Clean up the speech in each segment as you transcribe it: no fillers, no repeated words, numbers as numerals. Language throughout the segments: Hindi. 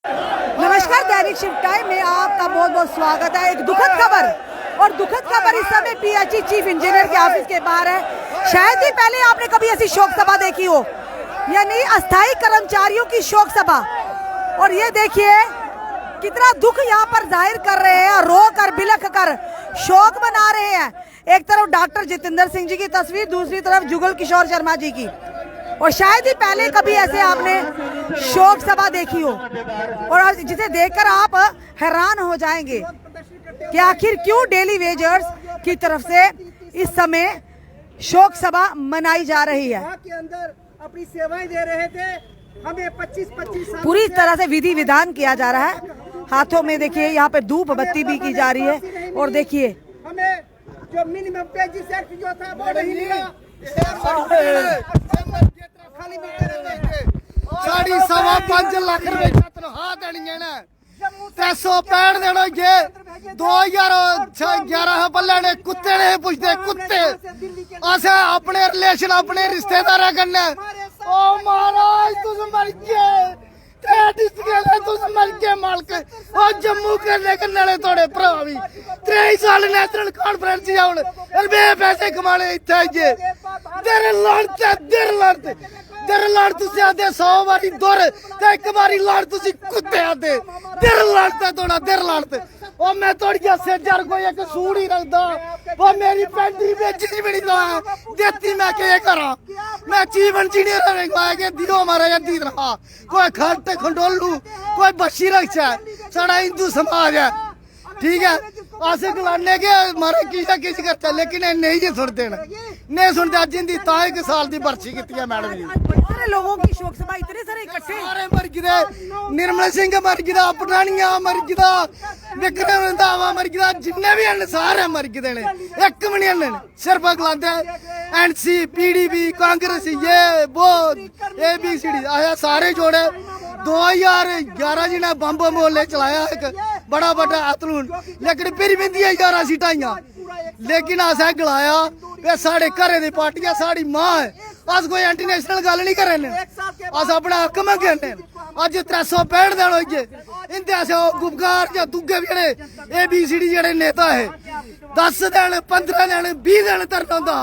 नमस्कार, दैनिक शिफ्ट टाइम में आपका बहुत बहुत स्वागत है। एक दुखद खबर, और दुखद खबर इस समय पीएचई चीफ इंजीनियर के ऑफिस के बाहर है। शायद ही पहले आपने कभी ऐसी शोक सभा देखी हो, यानी अस्थायी कर्मचारियों की शोक सभा। और ये देखिए कितना दुख यहाँ पर जाहिर कर रहे हैं, रो कर बिलख कर शोक मना रहे हैं। एक तरफ डॉक्टर जितेंद्र सिंह जी की तस्वीर, दूसरी तरफ जुगल किशोर शर्मा जी की। और शायद ही पहले कभी ऐसे आपने शोक सभा देखी हो, और जिसे देखकर आप हैरान हो जाएंगे कि आखिर क्यों डेली वेजर्स की तरफ से इस समय शोक सभा मनाई जा रही है। के अंदर अपनी सेवाएं दे रहे थे, हमें 25 साल पूरी तरह से विधि विधान किया जा रहा है। हाथों में देखिए यहाँ पे धूप बत्ती भी की जा रही है। और देखिए हमें जो मिनिमम पेजेस एक्ट जो था वो नहीं मिला। साड़ी 5.25 लाख रुपए तनख्वाह देनी है ना, 365 दिन हो गए। 2011 बल्ले ने कुत्ते ने पूछते कुत्ते अस अपने रिलेशन अपने रिश्तेदार करने। ओ महाराज तुस मर गए, तुस मर गए मालक। और जम्मू करने थोड़े भरा भी 23 साल नेशनल कॉन्फ्रेंस जाओ रुपये पैसे कमाने इतने आइए। दिल लड़ते दिल लड़ तुसी आते 100 बारी दुर एक बारी लड़ तुसी कुत्ते आते। दिल लड़ते थोड़ा दिल लड़ते। और मैं थोड़ी सेजर कोई एक सूट ही रखता, वो मेरी पेंटी बेची भी नहीं देती। मैं क्या करा, मैं चीफ इंजीनियर दियो हमारा या दी रहा। कोई खट खंडोलू कोई बच्ची रक्षा, सारा हिंदू समाज है, ठीक है। अस गलाने के मारे किसी करते, लेकिन नहीं जी सुनते नहीं सुनते। अज इनकी 1 साल की बरसी की मैडम जी। लोगों की शोक सभा, इतने सारे इकट्ठे सारे मर गए। निर्मल सिंह मर गया, पठानिया मर गया, विक्रम रंधावा मर गया, जिन्ने भी हैं सारे मर गए ने। एक भी नहीं सिर्फ गलाते एनसी पीडीपी कांग्रेस ये वो ABCD आया सारे जोड़े। 2011 जी ने बम मोहल्ले चलाया एक बड़ा बड़ा अतलून, लेकिन फिर भी 11 सीटां आईयां। लेकिन असें गलाया ये साढ़े घरे दी पार्टियां साड़ी मां है, अस कोई इंटरनेशनल गल नहीं करने, अस अपना हक मंगने। अज 365 दिन हो गए इंदे अस गुपकार या दुगे जेड़े ABCD जेड़े नेता है 10 दिन 15 दिन 20 दिन धरना होंदा।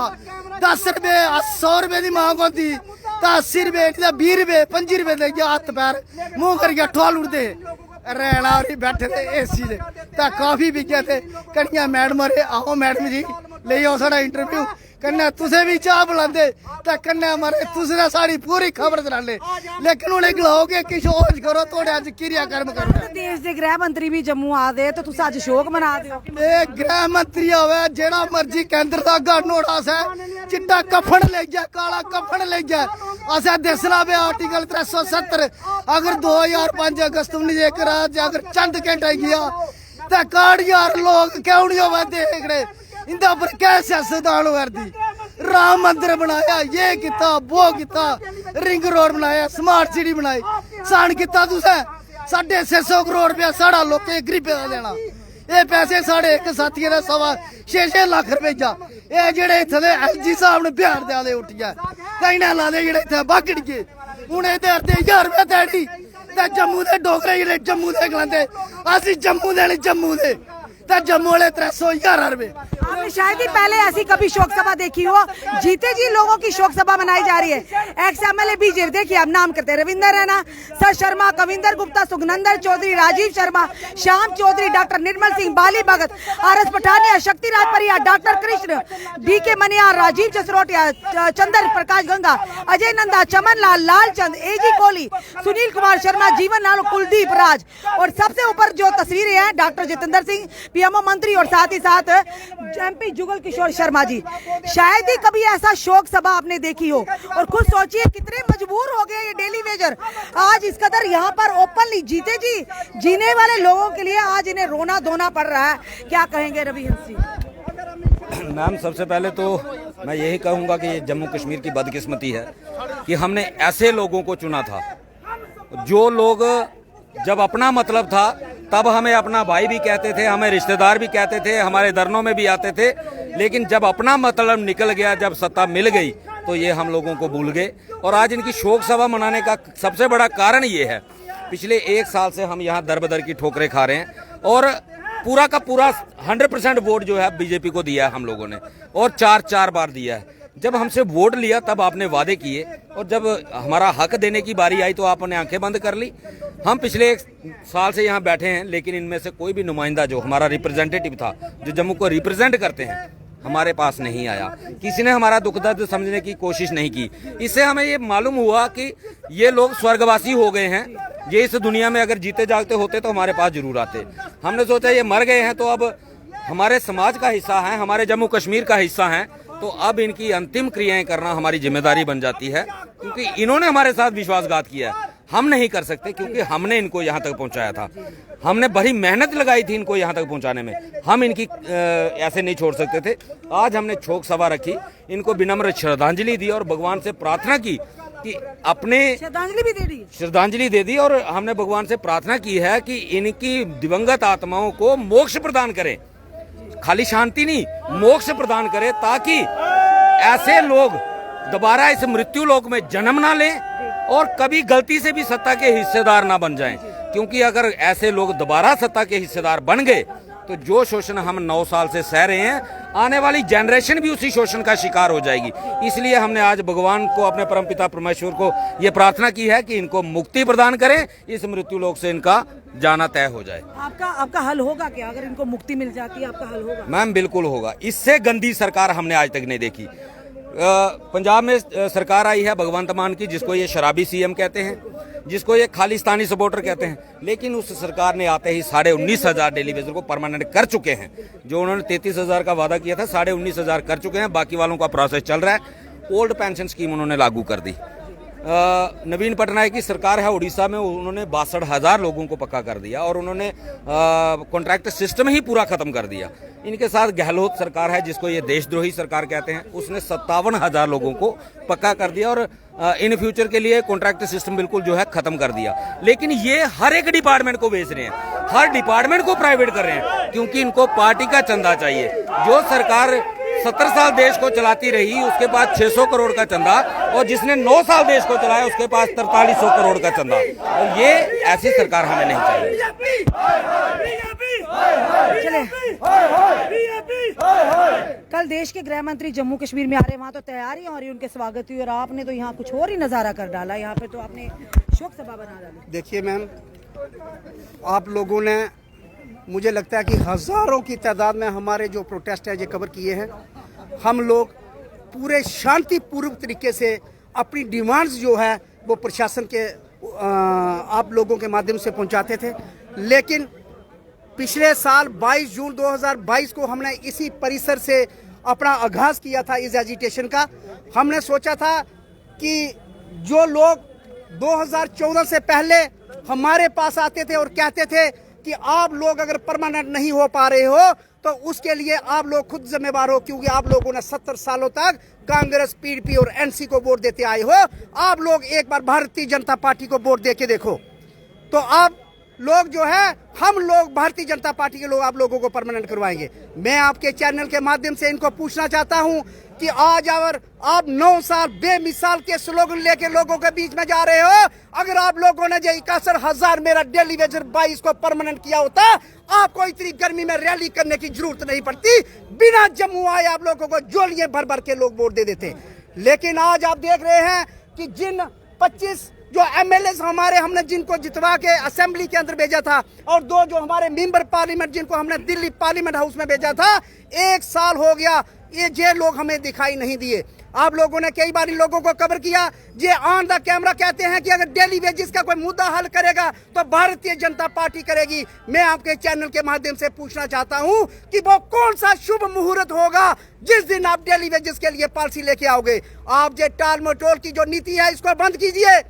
10 रुपए 100 रुपए की मांग होती तो 80 रुपए 20 रुपए 25 रुपए दे हथ पैर मुंह करके ठोल उड़ते रहना। और बैठे थे AC से काफी बिके थे। कड़िया मैडम आओ मैडम जी ले आओ साड़ा इंटरव्यू कन्नै तुसें भी चाह बुलांदे ते कन्नै मारे तुसें साड़ी पूरी खबर सुनाने। लेकिन उन्हें गलाओगे कि होश करो थोड़े अज क्रियाकर्म करो। देश के गृह मंत्री भी जम्मू आ दे तो तुस अज शोक मना दे। गृह मंत्री होवे जेड़ा मर्जी केंद्र दा गनोड़ा से चिट्टा कफन ले गया, काला कफन ले गया। असें दसना पे आर्टिकल 370 अगर 2005 अगस्त 19 अगर चंद घंटे गया तो 61,000 लोग क्यों नहीं होवे देख रहे। इंदे उपर क्या सियासतदान करदी। राम मंदिर बनाया, ये किता वो किता, रिंग रोड बनाया, स्मार्ट सिटी बनाई, सान किता तुसें 650 करोड़ रुपया साढ़ा लोकें गरीबें दा देना। ये पैसे साढ़े एक साथियों का 6.5 लाख रुपया ये जेड़े इत्थे दे SG साहब ने बिहार दे आले उठिया कईना ला दे जेड़े इत्थे बागड़ गए हूं ये दे 1000 रुपया दैड़ी ते जम्मू दे डोगरे जेड़े जम्मू दे गलांदे असीं जम्मू दे जम्मू दे जम्मू वाले 300,000 रुपए। आपने शायद ही पहले ऐसी कभी शोक सभा देखी हो। जीते जी लोगों की शोक सभा मनाई जा रही है। एक्स MLA बीजेपी, देखिए अब नाम करते हैं, रविंदर रैना, सर शर्मा, कविंदर गुप्ता, सुखनंदन चौधरी, राजीव शर्मा, श्याम चौधरी, डॉक्टर निर्मल सिंह, बाली भगत, RS पठानिया, शक्ति राजपरिया, डॉक्टर कृष्ण, BK मनियार, राजीव जसरोटिया, चंद्र प्रकाश गंगा, अजय नंदा, चमन लाल, लालचंद, AG कोहली, सुनील कुमार शर्मा, जीवन लाल, कुलदीप राज। और सबसे ऊपर जो तस्वीरें हैं डॉक्टर जितेंद्र सिंह PMO मंत्री और साथ ही साथ MP जुगल किशोर शर्मा जी। शायद ही कभी ऐसा शोक सभा आपने देखी हो। और खुद सोचिए कितने मजबूर हो गए ये डेली वेजर आज इस कदर यहाँ पर ओपनली जीते जी जीने वाले लोगों के लिए आज इन्हें रोना धोना पड़ रहा है। क्या कहेंगे रवि हंस जी? मैम सबसे पहले तो मैं यही कहूँगा कि ये जम्मू कश्मीर की बदकिस्मती है कि हमने ऐसे लोगों को चुना था जो लोग जब अपना मतलब था तब हमें अपना भाई भी कहते थे, हमें रिश्तेदार भी कहते थे, हमारे धरनों में भी आते थे। लेकिन जब अपना मतलब निकल गया, जब सत्ता मिल गई तो ये हम लोगों को भूल गए। और आज इनकी शोक सभा मनाने का सबसे बड़ा कारण ये है पिछले 1 साल से हम यहाँ दर बदर की ठोकरें खा रहे हैं और पूरा का पूरा 100% वोट जो है बीजेपी को दिया है हम लोगों ने, और 4 बार दिया है। जब हमसे वोट लिया तब आपने वादे किए, और जब हमारा हक देने की बारी आई तो आपने आंखें बंद कर ली। हम पिछले 1 साल से यहाँ बैठे हैं, लेकिन इनमें से कोई भी नुमाइंदा जो हमारा रिप्रेजेंटेटिव था, जो जम्मू को रिप्रेजेंट करते हैं, हमारे पास नहीं आया। किसी ने हमारा दुख दर्द समझने की कोशिश नहीं की। इससे हमें ये मालूम हुआ कि ये लोग स्वर्गवासी हो गए हैं। ये इस दुनिया में अगर जीते जागते होते तो हमारे पास जरूर आते। हमने सोचा ये मर गए हैं तो अब हमारे समाज का हिस्सा है, हमारे जम्मू कश्मीर का हिस्सा है, तो अब इनकी अंतिम क्रियाएं करना हमारी जिम्मेदारी बन जाती है, क्योंकि इन्होंने हमारे साथ विश्वासघात किया है। हम नहीं कर सकते क्योंकि हमने इनको यहाँ तक पहुँचाया था, हमने बड़ी मेहनत लगाई थी इनको यहाँ तक पहुँचाने में। हम इनकी ऐसे नहीं छोड़ सकते थे। आज हमने शोक सभा रखी, इनको विनम्र श्रद्धांजलि दी और भगवान से प्रार्थना की कि अपने श्रद्धांजलि दे दी, और हमने भगवान से प्रार्थना की है कि इनकी दिवंगत आत्माओं को मोक्ष प्रदान करें, खाली शांति नहीं, मोक्ष प्रदान करे, ताकि ऐसे लोग दोबारा इस मृत्यु लोक में जन्म ना लें और कभी गलती से भी सत्ता के हिस्सेदार ना बन जाएं। क्योंकि अगर ऐसे लोग दोबारा सत्ता के हिस्सेदार बन गए तो जो शोषण हम 9 साल से सह रहे हैं, आने वाली जनरेशन भी उसी शोषण का शिकार हो जाएगी। इसलिए हमने आज भगवान को, अपने परमपिता परमेश्वर को ये प्रार्थना की है कि इनको मुक्ति प्रदान करें, इस मृत्यु लोक से इनका जाना तय हो जाए। आपका हल होगा क्या अगर इनको मुक्ति मिल जाती है? आपका हल होगा? मैम बिल्कुल होगा। इससे गंदी सरकार हमने आज तक नहीं देखी। पंजाब में सरकार आई है भगवंत मान की, जिसको ये शराबी सीएम कहते हैं, जिसको ये खालिस्तानी सपोर्टर कहते हैं, लेकिन उस सरकार ने आते ही 19,500 डेली वेजर को परमानेंट कर चुके हैं। जो उन्होंने 33,000 का वादा किया था, 19,500 कर चुके हैं। बाकी वालों का प्रोसेस चल रहा है। ओल्ड पेंशन स्कीम उन्होंने लागू कर दी। नवीन पटनायक की सरकार है उड़ीसा में, उन्होंने 62,000 लोगों को पक्का कर दिया और उन्होंने कॉन्ट्रैक्ट सिस्टम ही पूरा खत्म कर दिया। इनके साथ गहलोत सरकार है, जिसको ये देशद्रोही सरकार कहते हैं, उसने 57,000 लोगों को पक्का कर दिया और इन फ्यूचर के लिए कॉन्ट्रैक्ट सिस्टम बिल्कुल जो है खत्म कर दिया। लेकिन ये हर एक डिपार्टमेंट को बेच रहे हैं, हर डिपार्टमेंट को प्राइवेट कर रहे हैं, क्योंकि इनको पार्टी का चंदा चाहिए। जो सरकार 70 साल देश को चलाती रही, उसके पास 600 करोड़ का चंदा, और जिसने 9 साल देश को चलाया उसके पास 4300 करोड़ का चंदा। और ये ऐसी सरकार हमें नहीं चाहिए। चले, कल देश के गृह मंत्री जम्मू कश्मीर में आ रहे, वहाँ तो तैयारियां हो रही, उनके स्वागत हुई, और आपने तो यहाँ कुछ और ही नजारा कर डाला। यहाँ पे तो आपने शोक सभा बना डाली। देखिए मैम, आप लोगों ने, मुझे लगता है कि हजारों की तादाद में हमारे जो प्रोटेस्ट है ये कवर किए हैं। हम लोग पूरे शांतिपूर्वक तरीके से अपनी डिमांड्स जो है वो प्रशासन के आप लोगों के माध्यम से पहुंचाते थे। लेकिन पिछले साल 22 जून 2022 को हमने इसी परिसर से अपना आगाज किया था इस एजिटेशन का। हमने सोचा था कि जो लोग 2014 से पहले हमारे पास आते थे और कहते थे कि आप लोग अगर परमानेंट नहीं हो पा रहे हो तो उसके लिए आप लोग खुद जिम्मेवार हो, क्योंकि आप लोगों ने 70 सालों तक कांग्रेस, पीडीपी और एनसी को वोट देते आए हो। आप लोग एक बार भारतीय जनता पार्टी को वोट दे के देखो, तो आप लोग जो है, हम लोग भारतीय जनता पार्टी के लोग आप लोगों को परमानेंट करवाएंगे। मैं आपके चैनल के माध्यम से इनको पूछना चाहता हूं कि आज अगर आप 9 साल बेमिसाल के स्लोगन लेके लोगों के बीच में जा रहे हो, अगर आप लोगों ने जो 61,000 मेरा डेली वेजर 22 को परमानेंट किया होता, आपको इतनी गर्मी में रैली करने की जरूरत नहीं पड़ती। बिना जम्मू आए आप लोगों को जोलियां भर भर के लोग वोट दे देते। लेकिन आज आप देख रहे हैं कि जिन 25 जो एमएलए हमारे, हमने जिनको जितवा के असेंबली के अंदर भेजा था, और 2 जो हमारे मेंबर पार्लियामेंट जिनको हमने दिल्ली पार्लियामेंट हाउस में भेजा था, 1 साल हो गया, ये लोग हमें दिखाई नहीं दिए। आप लोगों ने कई बार इन लोगों को कवर किया। ये ऑन द कैमरा कहते हैं कि अगर डेली वेजेस का कोई मुद्दा हल करेगा तो भारतीय जनता पार्टी करेगी। मैं आपके चैनल के माध्यम से पूछना चाहता हूं कि वो कौन सा शुभ मुहूर्त होगा जिस दिन आप डेली वेजेस के लिए पॉलिसी लेके आओगे। आप ये टाल मटोल की जो नीति है इसको बंद कीजिए।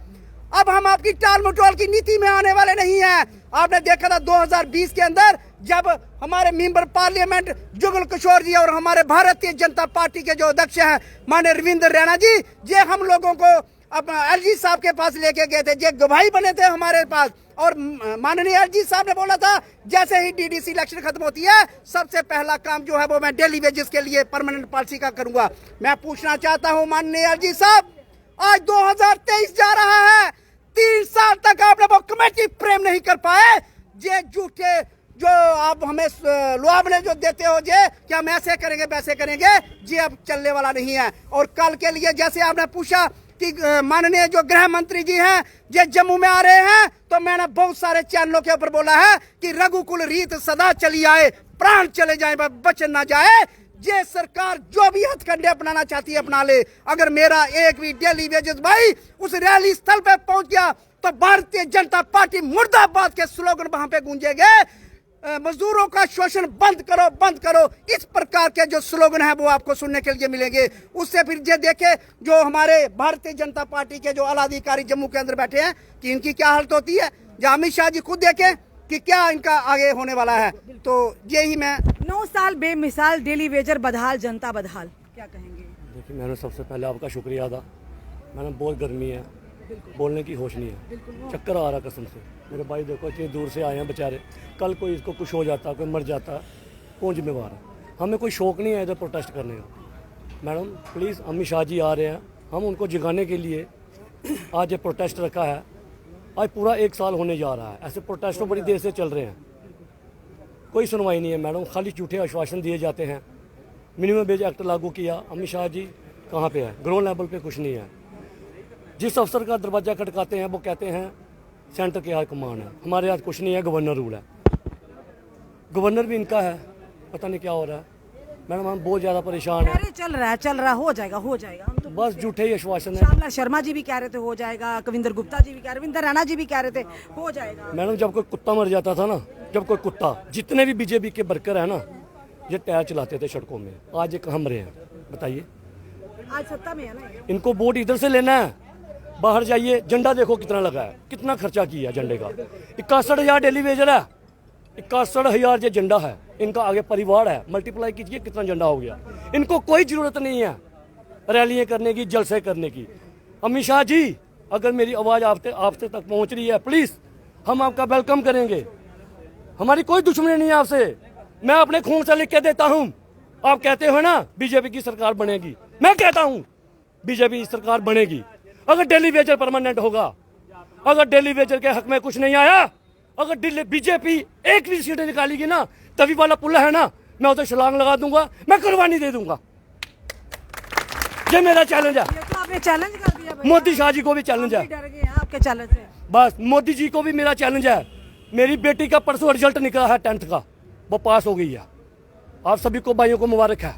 अब हम आपकी टाल मटोल की नीति में आने वाले नहीं हैं। आपने देखा था 2020 के अंदर जब हमारे मेंबर पार्लियामेंट जुगल किशोर जी और हमारे भारतीय जनता पार्टी के जो अध्यक्ष हैं माननीय रविंद्र रैना जी, ये हम लोगों को अब एलजी साहब के पास लेके गए थे, ये गवाही बने थे हमारे पास, और माननीय एलजी साहब ने बोला था जैसे ही डीडीसी इलेक्शन खत्म होती है सबसे पहला काम जो है वो मैं डेली वेजेस के लिए परमानेंट पॉलिसी का करूंगा। मैं पूछना चाहता हूं माननीय एलजी साहब, आज 2023 जा रहा है, 3 साल तक आपने वो कमेटी प्रेम नहीं कर पाए। ये झूठे जो आप हमें लुआबने जो देते हो जे कि हम ऐसे करेंगे वैसे करेंगे, ये अब चलने वाला नहीं है। और कल के लिए जैसे आपने पूछा कि माननीय जो गृह मंत्री जी हैं ये जम्मू में आ रहे हैं, तो मैंने बहुत सारे चैनलों के ऊपर बोला है कि रघुकुल रीत सदा चली आए, प्राण चले जाए बचन ना जाए। ये सरकार जो भी हथकंडे अपनाना चाहती है अपना ले। अगर मेरा एक भी डेली वेजेस भाई उस रैली स्थल पे पहुंच गया तो भारतीय जनता पार्टी मुर्दाबाद के स्लोगन वहां पे गूंजेंगे। मजदूरों का शोषण बंद करो, बंद करो, इस प्रकार के जो स्लोगन है वो आपको सुनने के लिए मिलेंगे। उससे फिर ये देखे जो हमारे भारतीय जनता पार्टी के जो आला अधिकारी जम्मू के अंदर बैठे हैं कि इनकी क्या हालत होती है, या अमित शाह जी खुद देखें कि क्या इनका आगे होने वाला है। तो यही मैं 9 साल बेमिसाल डेली वेजर बदहाल, जनता बदहाल, क्या कहेंगे? देखिए मैंने सबसे पहले आपका शुक्रिया अदा। मैंने बहुत गर्मी है, बोलने की होश नहीं है, चक्कर आ रहा कसम से। मेरे भाई देखो इतनी दूर से आए हैं बेचारे, कल कोई इसको कुछ हो जाता, कोई मर जाता, कौन जिम्मेवार है? हमें कोई शौक़ नहीं है इधर प्रोटेस्ट करने का। मैडम प्लीज़, अमित शाह जी आ रहे हैं, हम उनको जगाने के लिए आज ये प्रोटेस्ट रखा है। आज पूरा 1 साल होने जा रहा है, ऐसे प्रोटेस्ट तो बड़ी देर से चल रहे हैं, कोई सुनवाई नहीं है मैडम, खाली झूठे आश्वासन दिए जाते हैं। मिनिमम वेज एक्ट लागू किया, अमित शाह जी कहाँ पे है? ग्राउंड लेवल पे कुछ नहीं है। जिस अफसर का दरवाज़ा खटकाते हैं वो कहते हैं सेंटर के हाथ कमान है, हमारे हाथ कुछ नहीं है, गवर्नर रूल है। गवर्नर भी इनका है, पता नहीं क्या हो रहा है। मैडम हम बहुत ज़्यादा परेशान हैं। अरे चल रहा है, हो जाएगा, हो जाएगा। हम तो बस झूठे ही आश्वासन है। श्यामला शर्मा जी भी कह रहे थे हो जाएगा, कविंदर गुप्ता जी भी कह रहे, रविंदर रैना जी भी कह रहे थे हो जाएगा। मैडम जब कोई कुत्ता मर जाता था ना, जब कोई कुत्ता, जितने भी बीजेपी के वर्कर है ना, ये टायर चलाते थे सड़कों में, आज ये कहाँ मरे हैं बताइए? आज सत्ता में है ना ये। इनको वोट इधर से लेना है, बाहर जाइए, झंडा देखो कितना लगा है, कितना खर्चा किया झंडे का। 61,000 डेली वेजर है, 61,000 ये झंडा है, इनका आगे परिवार है, मल्टीप्लाई कीजिए कितना झंडा हो गया। इनको कोई जरूरत नहीं है रैलियां करने की, जलसे करने की। अमित शाह जी अगर मेरी आवाज़ आपसे तक पहुंच रही है, प्लीज़ हम आपका वेलकम करेंगे, हमारी कोई दुश्मनी नहीं है आपसे। मैं अपने खून से लिख के देता हूँ। आप कहते हो ना बीजेपी की सरकार बनेगी, मैं कहता हूँ बीजेपी की सरकार बनेगी अगर डेली वेजर परमानेंट होगा, अगर डेली वेजर के हक में कुछ नहीं आया, अगर बीजेपी एक भी सीटें निकालेगी ना, तभी वाला पुल है ना, मैं उसे छलांग लगा दूंगा, मैं कुर्बानी दे दूंगा। ये मेरा चैलेंज है। ये तो आपने चैलेंज कर दिया भाई। मोदी शाह जी को भी चैलेंज है। डर गए हैं आपके चैलेंज से। बस मोदी जी को भी मेरा चैलेंज है। मेरी बेटी का परसों रिजल्ट निकला है 10th का, वो पास हो गई है। आप सभी को भाइयों को मुबारक है।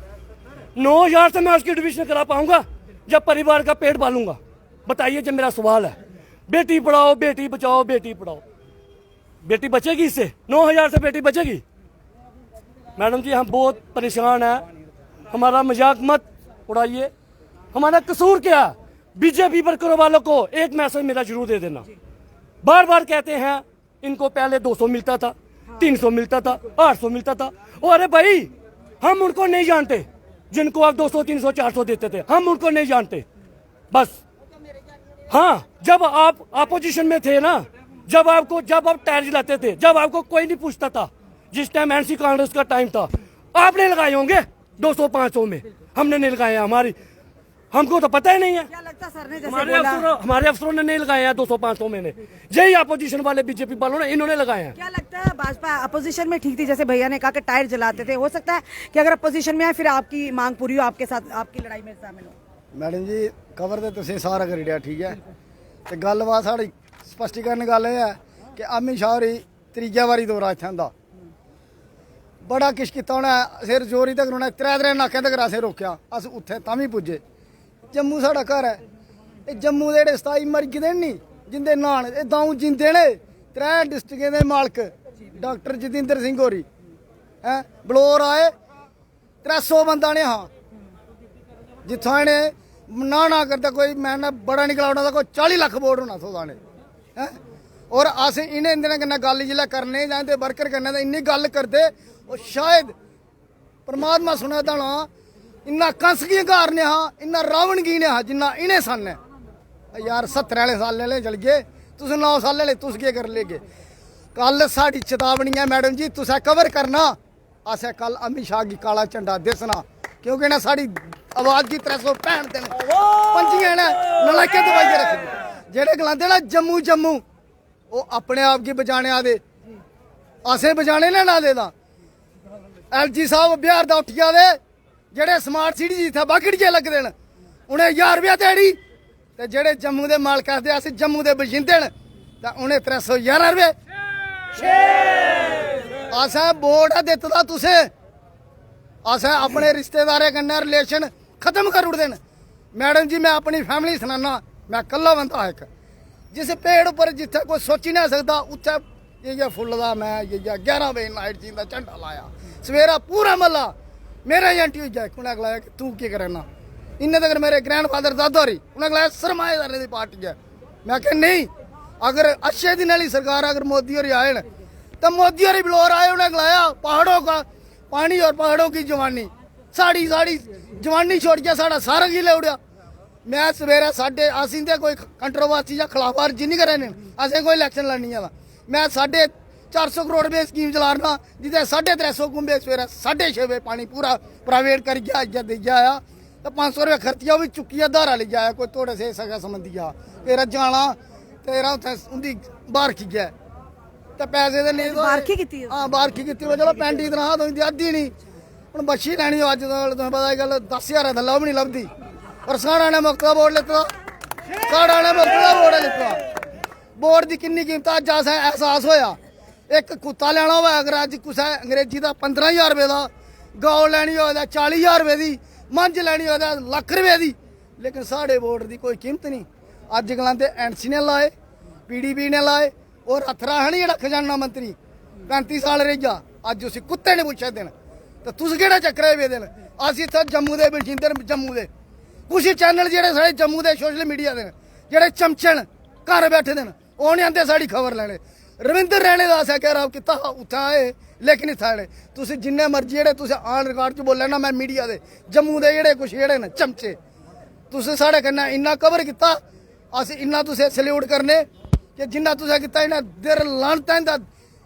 9,000 से मैं उसकी एडमिशन करा पाऊंगा जब परिवार का पेट पालूंगा? बताइए, जब मेरा सवाल है। बेटी पढ़ाओ, बेटी बचाओ, बेटी पढ़ाओ, बेटी बचेगी इससे? 9,000 से बेटी बचेगी? मैडम जी हम बहुत परेशान हैं, हमारा मजाक मत उड़ाइए। हमारा कसूर क्या? बीजेपी वर्करों वालों को एक मैसेज मेरा जरूर दे देना। बार बार कहते हैं इनको पहले 200 मिलता था, 300 मिलता था, 800 मिलता था। और अरे भाई हम उनको नहीं जानते जिनको आप 200, 300, 400 देते थे, हम उनको नहीं जानते। बस हाँ, जब आप अपोजिशन में थे ना, जब आप टायर जलाते थे, जब आपको कोई नहीं पूछता था, जिस टाइम एनसी कांग्रेस का टाइम था, आपने लगाए होंगे 200, 500 में, हमने नहीं लगाए। हमको तो पता ही नहीं है। क्या लगता सर ने जैसे बोला, हमारे अफसरों ने नहीं लगाए हैं 200, 500 में, यही अपोजिशन वाले बीजेपी वालों ने इन्होंने लगाए हैं। क्या लगता है भाजपा अपोजिशन में ठीक थी? जैसे भैया ने कहा कि टायर जलाते थे, हो सकता है कि अगर अपोजिशन में आए फिर आपकी मांग पूरी हो, आपके साथ आपकी लड़ाई में शामिल हो? मैडम जी कवर तो तुसीं सारा करी दिया, ठीक है, तो गलबात साड़ी स्पष्टीकरण गल है कि अमित शाह होरी त्रीजा बारी दौरा इत्थै आंदा, बड़ा किश कीता उ'नें, सिर जोरी तक उ'नें 3 नाकें तक असें रोकेआ, अस उत्थै तां बी पुज्जे। जम्मू साढ़ा घर है, ये जम्मू दे जेह्ड़े 27 मरी गेदे नी, जिंदे नान एह् द'ऊं जिंदे ने, 3 डिस्ट्रिक्टें दे मालक डॉक्टर जतिंदर सिंह होरी हैं बलौर आए, 300 बंदा ने, हाँ जित्थों इ'नें ना करदा कोई, मैं ना बड़ा निकला उन्होंने कोई 40 लाख वोट होना थोड़ा ने हैं। और अस इन्हें इंदे कन्नै गल जिसलै करने जां ते वर्कर कन्नै इन्नी गल करदे, और शायद परमात्मा सुने दा ना इन्ना कंस गी गारने हा, इन्ना रावण गी ने हा जिन्ना इन्हें सन है यार। 70 वाले साल ले चल गए, तुस 9 साल ले, तुस केह् कर लेगे? कल साड़ी चेतावनी है मैडम जी, तुसें कवर करना, असें कल अमित शाह गी काला झंडा दस्सना, क्योंकि इन्हें साड़ी आवाज की 365 दिन पंजियां ने नलायकें दबाइयै रखी। ਜਿਹੜੇ ਗਲਾਉਂਦੇ ਨਾ ਜੰਮੂ ਜੰਮੂ ਉਹ ਆਪਣੇ ਆਪ ਕੀ ਬਚਾਣੇ ਆਦੇ ਅਸੇ ਬਚਾਣੇ ਨੇ ਨਾਲੇ ਦਾ ਐਲਜੀ ਸਾਹਿਬ ਬਿਹਾਰ ਦਾ ਉੱਠ ਗਿਆ ਵੇ ਜਿਹੜੇ ਸਮਾਰਟ ਸਿਟੀ ਜਿੱਥੇ ਬਾਗੜੀਏ ਲੱਗਦੇ ਨੇ ਉਹਨੇ 1000 ਰੁਪਏ ਦੇੜੀ ਤੇ ਜਿਹੜੇ ਜੰਮੂ ਦੇ ਮਾਲਕ ਆਦੇ ਅਸੀਂ ਜੰਮੂ ਦੇ ਬਸ਼ਿੰਦੇ ਨੇ ਤਾਂ ਉਹਨੇ 311 ਰੁਪਏ असें बोर्ड दिता तुसें असें अपने रिश्तेदारें कन्नै रिलेशन खत्म कर उड़दे न मैडम जी मैं अपनी फैमिली सनाना मैं कल्ला बंदा एक जिस पेड़ उपर जिथे कोई सोची नहीं सकता उत्थे ये फुल दा मैं ये 11 बजे नाइट जी दा झंडा लाया सवेरा पूरा महला मेरा एजेंट हो जाए उन्हें गलाया कि तू की करना इन्ने तक मेरे ग्रैंड फादर दादा होरी उन्हें गलाया सरमाएदार दी पार्टी है मैं कहा नहीं अगर अच्छे दिन वाली सरकार अगर मोदी होरी आए न तो मोदी और बिलोर आए उन्हें गलाया पहाड़ों का पानी और पहाड़ों की जवानी साड़ी साड़ी जवानी छोड़ के साड़ा सारा की ले उड़िया मैं सवेरे साढ़े असीं ते कोई कंट्रोवर्सी या खिलाफवर्जी नहीं करे असें कोई इलेक्शन लड़नी है मैं 450 करोड़ रुपये स्कीम चला रहा जिसे 350 कुंबे सवेरे 6:30 बजे पानी पूरा प्राइवेट कर गया अज्जा दे आया तो 500 रुपये खर्चिया भी चुकिया धारा ले आया कोई थोड़े से सगा संबंधी आ तेरा जाना तेरा उत्थे उंदी बाहर खिया तो पैसे तो नहीं बारखी कीती हाँ बारखी की चलो पैंट की तनखा तो अद्धी नहीं हूँ बच्छी लैनी अज तुम्हें पता गल 10,000 थल्ले भी नहीं लभदी पर साढ़ा ने मुफ्त का बोर्ड लेता साढ़ा ने मुफ्त का बोर्ड लेता बोर्ड की किन्नी कीमत अज असें एहसास होया एक कुत्ता लेना होवे अगर अज कुसै अंग्रेजी का 15,000 रुपये का गौ लैनी हो 40,000 रुपये की मंझ लैनी हो लख रुपये की लेकिन साढ़े बोर्ड की कोई कीमत नहीं अज गलांदे एनसी ने लाए PDP ने लाए और हथराहनी जेड़ा खजाना मंत्री 35 साल रही जा अज उसी कुत्ते ने पुछे दिन तो तुस केड़ा चक्कर पे दिन अस इत्थे जम्मू दे बशिंदे जम्मू दे कुछ चैनल जेड़े साढ़े जम्मू दे सोशल मीडिया दे जेड़े चमचे न घर बैठे दे ओह नहीं आंदे साड़ी खबर लैने रविंदर रैणे दा असें कह रहा किता उत्थे आए लेकिन इत्थे आए तुस जिन्ने मर्जी जेड़े तुस ऑन रिकॉर्ड च बोले ना मैं मीडिया दे जम्मू दे जेड़े कुछ जेड़े न चमचे तुस साढ़े कन्नै इन्ना कवर किता अस इन्ना तुसें सल्यूट करने कि जिन्ना तुसें कीता इन्ना दिल लानता इंदा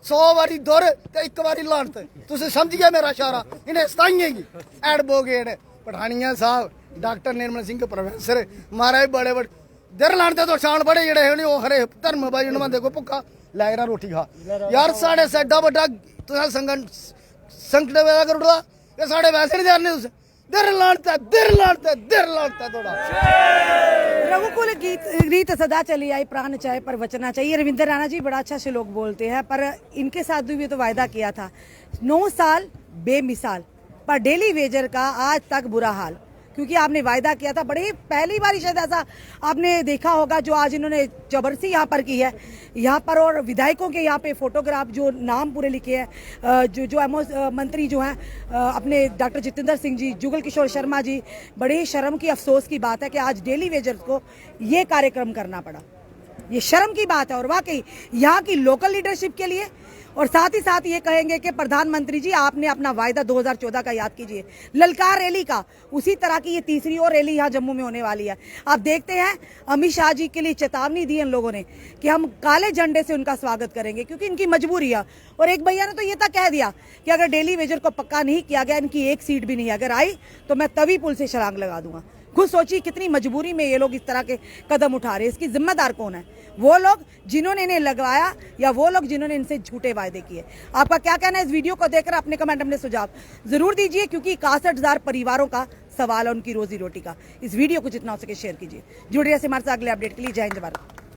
100 बारी दुर ते एक बारी लानत तुसें समझ गया मेरा इशारा इन्हें सताइयें गी एडवोकेट पठानिया साहब डॉक्टर निर्मल सिंह प्रोफेसर महाराज बड़े बड़े दिल लानते तो शान बड़े जेड़े होने ओह खरे धर्म बाई नमांदे कोई भुक्खा लै रहा रोटी खा यार साढ़े से एड्डा बड्डा तुसें संकट पैदा कर उड़दा ये साढ़े वैसे नहीं देने तुस दिल लानता थोड़ा रघुकुल रीत सदा चली आई प्राण चाहे पर बचना चाहिए। रविंदर रैना जी बड़ा अच्छा श्लोक बोलते हैं पर इनके साथ भी तो वायदा किया था 9 साल बेमिसाल पर डेली वेजर का आज तक बुरा हाल क्योंकि आपने वायदा किया था बड़े पहली बार शायद ऐसा आपने देखा होगा जो आज इन्होंने जबरदस्ती यहाँ पर की है यहाँ पर और विधायकों के यहाँ पे फोटोग्राफ जो नाम पूरे लिखे हैं जो मंत्री जो हैं अपने डॉक्टर जितेंद्र सिंह जी जुगल किशोर शर्मा जी बड़े ही शर्म की अफसोस की बात है कि आज डेली वेजर्स को ये कार्यक्रम करना पड़ा ये शर्म की बात है और वाकई यहाँ की लोकल लीडरशिप के लिए और साथ ही साथ ये कहेंगे कि प्रधानमंत्री जी आपने अपना वायदा 2014 का याद कीजिए ललकार रैली का उसी तरह की ये तीसरी और रैली यहाँ जम्मू में होने वाली है। आप देखते हैं अमित शाह जी के लिए चेतावनी दी इन लोगों ने कि हम काले झंडे से उनका स्वागत करेंगे क्योंकि इनकी मजबूरी है और एक भैया ने तो ये तक कह दिया कि अगर डेली वेजर को पक्का नहीं किया गया इनकी एक सीट भी नहीं अगर आई तो मैं तभी पुल से छलांग लगा दूंगा। खुद सोचिए कितनी मजबूरी में ये लोग इस तरह के कदम उठा रहे हैं इसकी जिम्मेदार कौन है वो लोग जिन्होंने इन्हें लगवाया या वो लोग जिन्होंने इनसे झूठे वायदे किए। आपका क्या कहना है इस वीडियो को देखकर अपने कमेंट अपने सुझाव जरूर दीजिए क्योंकि 61,000 परिवारों का सवाल है उनकी रोजी रोटी का। इस वीडियो को जितना हो सके शेयर कीजिए। जुड़िए हमारे साथ अगले अपडेट के लिए। जय हिंद भारत।